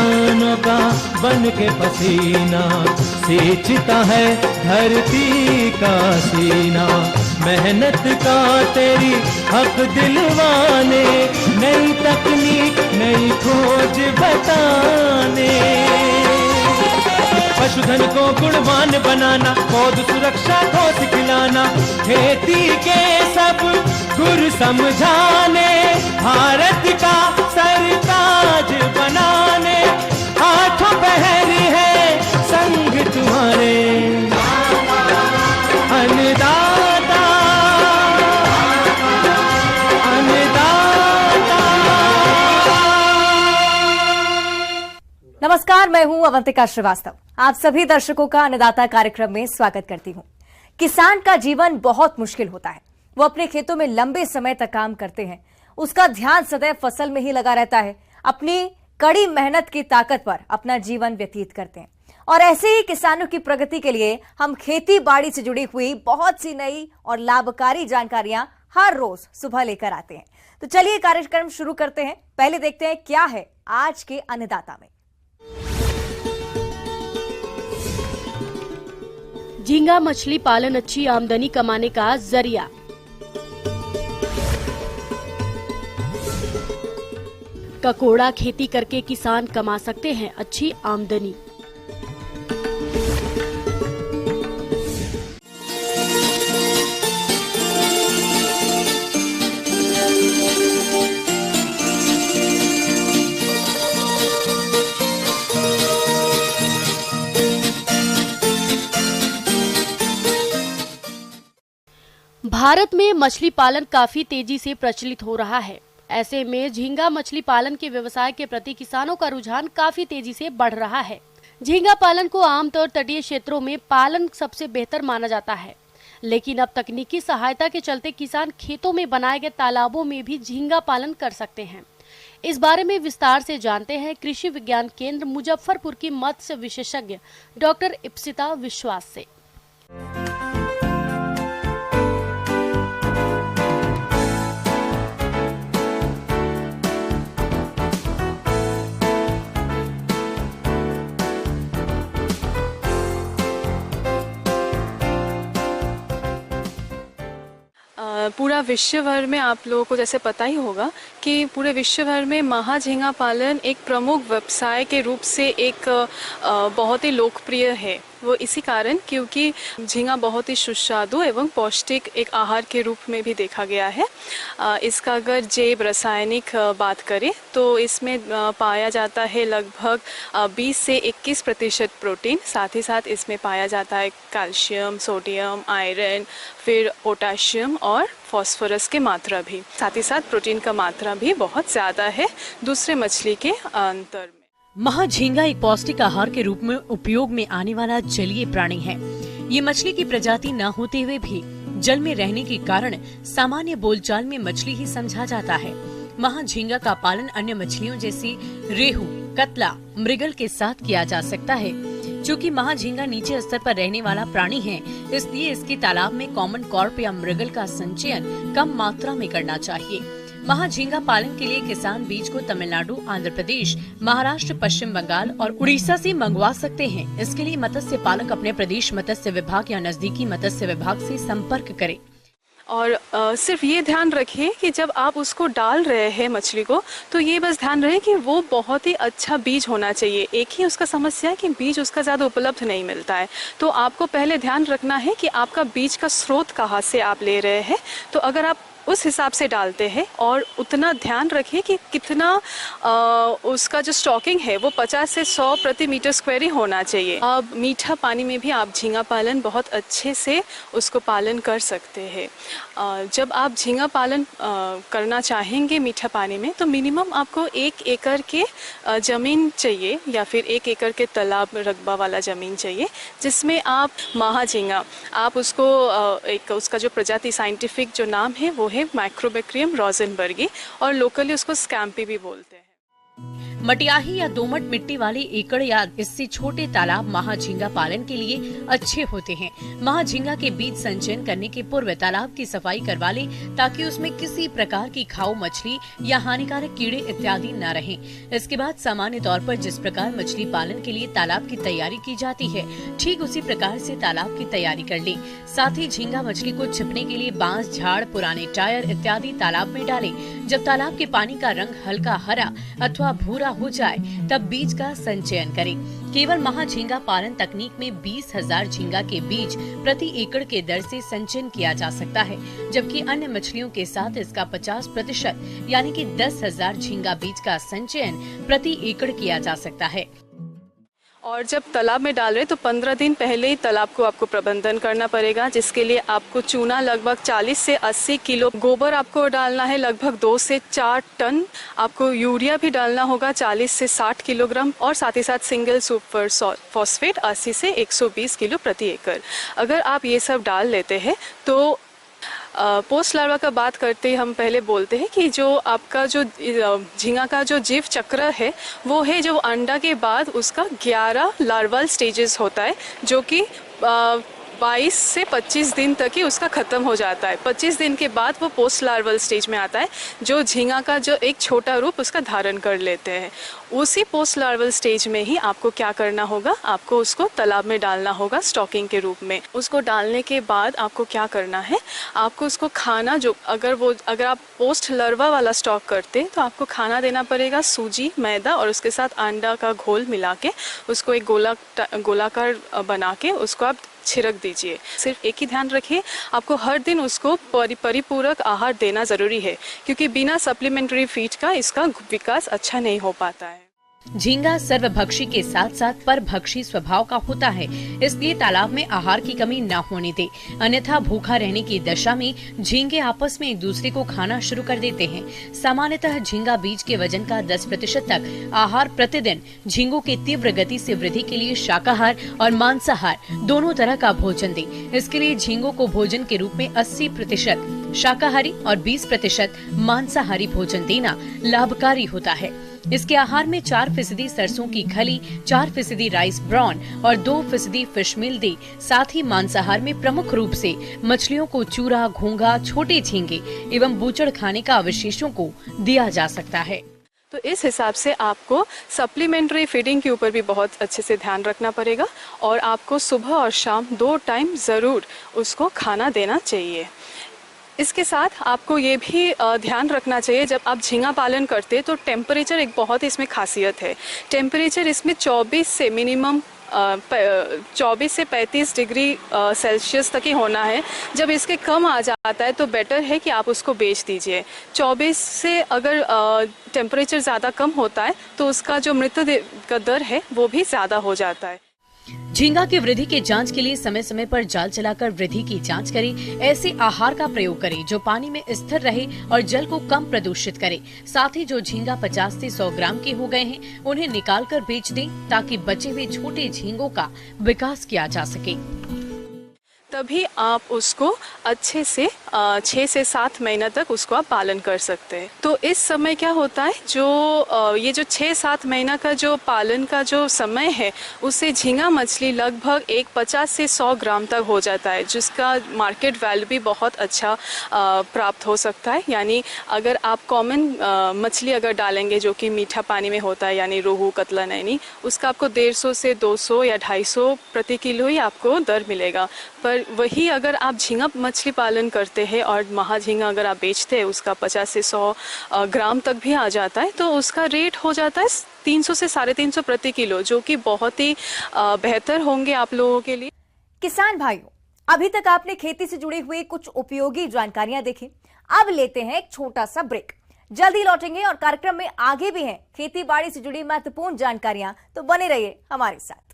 किसानों का बन के पसीना सींचता है धरती का सीना। मेहनत का तेरी हक दिलवाने, नई तकनीक नई खोज बताने। पशुधन को गुणवान बनाना, पौध सुरक्षा को सिखलाना, खेती के सब गुर समझाने, भारत का सरताज बनाने, हाथों पहरी है संग तुम्हारे अन्नदाता, अन्नदाता। नमस्कार, मैं हूं अवंतिका श्रीवास्तव। आप सभी दर्शकों का अन्नदाता कार्यक्रम में स्वागत करती हूं। किसान का जीवन बहुत मुश्किल होता है। वो अपने खेतों में लंबे समय तक काम करते हैं, उसका ध्यान सदैव फसल में ही लगा रहता है, अपनी कड़ी मेहनत की ताकत पर अपना जीवन व्यतीत करते हैं। और ऐसे ही किसानों की प्रगति के लिए हम खेती बाड़ी से जुड़ी हुई बहुत सी नई और लाभकारी जानकारियां हर रोज सुबह लेकर आते हैं। तो चलिए कार्यक्रम शुरू करते हैं। पहले देखते हैं क्या है आज के अन्नदाता में। झींगा मछली पालन अच्छी आमदनी कमाने का जरिया। ककोड़ा खेती करके किसान कमा सकते हैं अच्छी आमदनी। भारत में मछली पालन काफी तेजी से प्रचलित हो रहा है। ऐसे में झींगा मछली पालन के व्यवसाय के प्रति किसानों का रुझान काफी तेजी से बढ़ रहा है। झींगा पालन को आमतौर तटीय क्षेत्रों में पालन सबसे बेहतर माना जाता है, लेकिन अब तकनीकी सहायता के चलते किसान खेतों में बनाए गए तालाबों में भी झींगा पालन कर सकते हैं। इस बारे में विस्तार से जानते हैं कृषि विज्ञान केंद्र मुजफ्फरपुर की मत्स्य विशेषज्ञ डॉक्टर इप्सिता विश्वास से। पूरा विश्व भर में आप लोगों को जैसे पता ही होगा कि पूरे विश्व भर में महाझींगा पालन एक प्रमुख व्यवसाय के रूप से एक बहुत ही लोकप्रिय है। वो इसी कारण क्योंकि झींगा बहुत ही सुस्वादु एवं पौष्टिक एक आहार के रूप में भी देखा गया है। इसका अगर जैव रासायनिक बात करें तो इसमें पाया जाता है लगभग 20 से 21% प्रोटीन। साथ ही साथ इसमें पाया जाता है कैल्शियम, सोडियम, आयरन, फिर पोटाशियम और फास्फोरस की मात्रा भी। साथ ही साथ प्रोटीन का मात्रा भी बहुत ज़्यादा है दूसरे मछली के अंतर में। महाझींगा एक पौष्टिक आहार के रूप में उपयोग में आने वाला जलीय प्राणी है। ये मछली की प्रजाति न होते हुए भी जल में रहने के कारण सामान्य बोलचाल में मछली ही समझा जाता है। महाझींगा का पालन अन्य मछलियों जैसी रेहू, कतला, मृगल के साथ किया जा सकता है। चूँकि महाझींगा नीचे स्तर पर रहने वाला प्राणी है, इसलिए इसके तालाब में कॉमन कॉर्प या मृगल का संचयन कम मात्रा में करना चाहिए। महाझींगा पालन के लिए किसान बीज को तमिलनाडु, आंध्र प्रदेश, महाराष्ट्र, पश्चिम बंगाल और उड़ीसा से मंगवा सकते हैं। इसके लिए मत्स्य पालक अपने प्रदेश मत्स्य विभाग या नजदीकी मत्स्य विभाग से संपर्क करें। और सिर्फ ये ध्यान रखिए कि जब आप उसको डाल रहे हैं मछली को, तो ये बस ध्यान रहे कि वो बहुत ही अच्छा बीज होना चाहिए। एक ही उसका समस्या है कि बीज उसका ज़्यादा उपलब्ध नहीं मिलता है। तो आपको पहले ध्यान रखना है कि आपका बीज का स्रोत कहाँ से आप ले रहे हैं। तो अगर आप उस हिसाब से डालते हैं और उतना ध्यान रखिए कि कितना उसका जो स्टॉकिंग है वो 50 से 100 प्रति मीटर स्क्वायर ही होना चाहिए। अब मीठा पानी में भी आप झींगा पालन बहुत अच्छे से उसको पालन कर सकते हैं। जब आप झींगा पालन करना चाहेंगे मीठा पानी में, तो मिनिमम आपको 1 एकड़ के ज़मीन चाहिए या फिर 1 एकड़ के तालाब रकबा वाला ज़मीन चाहिए, जिसमें आप महाझींगा आप उसको एक उसका जो प्रजाति साइंटिफिक जो नाम है वो है माइक्रोबैक्टीरियम रोज़नबर्गी और लोकली उसको स्कैम्पी भी बोलते हैं। मटियाही या दोमट मिट्टी वाले एकड़ या इससे छोटे तालाब महाझींगा पालन के लिए अच्छे होते हैं। महाझींगा के बीज संचयन करने के पूर्व तालाब की सफाई करवा लें ताकि उसमें किसी प्रकार की खाऊ मछली या हानिकारक कीड़े इत्यादि न रहें। इसके बाद सामान्य तौर पर जिस प्रकार मछली पालन के लिए तालाब की तैयारी की जाती है, ठीक उसी प्रकार से तालाब की तैयारी कर लें। साथ ही झींगा मछली को छिपने के लिए बांस, झाड़, पुराने टायर इत्यादि तालाब में डालें। जब तालाब के पानी का रंग हल्का हरा अथवा भूरा हो जाए तब बीज का संचयन करें। केवल महाझींगा पालन तकनीक में 20,000 झींगा के बीज प्रति एकड़ के दर से संचयन किया जा सकता है, जबकि अन्य मछलियों के साथ इसका 50% यानी कि 10,000 झींगा बीज का संचयन प्रति एकड़ किया जा सकता है। और जब तालाब में डाल रहे तो 15 दिन पहले ही तालाब को आपको प्रबंधन करना पड़ेगा, जिसके लिए आपको चूना लगभग 40 से 80 किलो, गोबर आपको डालना है लगभग 2 से 4 टन, आपको यूरिया भी डालना होगा 40 से 60 किलोग्राम और साथ ही साथ सिंगल सुपर फॉस्फेट 80 से 120 किलो प्रति एकड़। अगर आप ये सब डाल लेते हैं तो पोस्ट लार्वा का बात करते ही हम पहले बोलते हैं कि जो आपका जो झींगा का जो जीव चक्र है वो है जो अंडा के बाद उसका 11 लार्वल स्टेजेस होता है, जो कि 22 से 25 दिन तक ही उसका ख़त्म हो जाता है। 25 दिन के बाद वो पोस्ट लार्वल स्टेज में आता है, जो झींगा का जो एक छोटा रूप उसका धारण कर लेते हैं। उसी पोस्ट लार्वल स्टेज में ही आपको क्या करना होगा, आपको उसको तालाब में डालना होगा स्टॉकिंग के रूप में। उसको डालने के बाद आपको क्या करना है, आपको उसको खाना, जो अगर आप पोस्ट लार्वा वाला स्टॉक करते हैं तो आपको खाना देना पड़ेगा सूजी, मैदा और उसके साथ अंडा का घोल मिला के उसको एक गोलाकार बना के उसको आप छिड़क दीजिए। सिर्फ एक ही ध्यान रखिए, आपको हर दिन उसको परिपूरक आहार देना ज़रूरी है, क्योंकि बिना सप्लीमेंट्री फीड का इसका विकास अच्छा नहीं हो पाता है। झींगा सर्वभक्षी के साथ साथ परभक्षी स्वभाव का होता है, इसलिए तालाब में आहार की कमी न होने दे, अन्यथा भूखा रहने की दशा में झींगे आपस में एक दूसरे को खाना शुरू कर देते हैं। सामान्यतः झींगा बीज के वजन का 10% तक आहार प्रतिदिन झींगों के तीव्र गति से वृद्धि के लिए शाकाहार और मांसाहार दोनों तरह का भोजन दे। इसके लिए झींगों को भोजन के रूप में 80% शाकाहारी और 20% मांसाहारी भोजन देना लाभकारी होता है। इसके आहार में 4% सरसों की खली, 4% राइस ब्राउन और 2% फिश मील दे। साथ ही मांसाहार में प्रमुख रूप से मछलियों को चूरा, घोंघा, छोटे झींगे एवं बूचड़ खाने का अवशेषों को दिया जा सकता है। तो इस हिसाब से आपको सप्लीमेंट्री फीडिंग के ऊपर भी बहुत अच्छे से ध्यान रखना पड़ेगा और आपको सुबह और शाम 2 टाइम ज़रूर उसको खाना देना चाहिए। इसके साथ आपको ये भी ध्यान रखना चाहिए, जब आप झींगा पालन करते हैं तो टेम्परेचर एक बहुत ही इसमें खासियत है। टेम्परेचर इसमें 24 से मिनिमम 24 से 35 डिग्री सेल्सियस तक ही होना है। जब इसके कम आ जाता है तो बेटर है कि आप उसको बेच दीजिए। 24 से अगर टेम्परेचर ज़्यादा कम होता है तो उसका जो मृत्यु का दर है वो भी ज़्यादा हो जाता है। झींगा की वृद्धि के जांच के लिए समय समय पर जाल चलाकर वृद्धि की जांच करें। ऐसे आहार का प्रयोग करें जो पानी में स्थिर रहे और जल को कम प्रदूषित करे। साथ ही जो झींगा 50 से 100 ग्राम के हो गए हैं उन्हें निकाल कर बेच दें, ताकि बचे हुए छोटे झींगों का विकास किया जा सके। तभी आप उसको अच्छे से 6 से 7 महीना तक उसको आप पालन कर सकते हैं। तो इस समय क्या होता है, जो ये जो 6-7 महीना का जो पालन का जो समय है, उससे झींगा मछली लगभग 50 से 100 ग्राम तक हो जाता है, जिसका मार्केट वैल्यू भी बहुत अच्छा प्राप्त हो सकता है। यानी अगर आप कॉमन मछली अगर डालेंगे जो कि मीठा पानी में होता है, यानी रोहू, कतला, नैनी, उसका आपको 150 से 200 या 250 प्रति किलो ही आपको दर मिलेगा। पर वही अगर आप झींगा मछली पालन करते हैं और महाझींगा अगर आप बेचते हैं, उसका 50 से 100 ग्राम तक भी आ जाता है, तो उसका रेट हो जाता है 300 से 350 प्रति किलो, जो कि बहुत ही बेहतर होंगे आप लोगों के लिए। किसान भाइयों, अभी तक आपने खेती से जुड़े हुए कुछ उपयोगी जानकारियां देखी। अब लेते हैं एक छोटा सा ब्रेक, जल्दी लौटेंगे और कार्यक्रम में आगे भी हैं खेती बाड़ी से जुड़ी महत्वपूर्ण जानकारियां, तो बने रहिए हमारे साथ।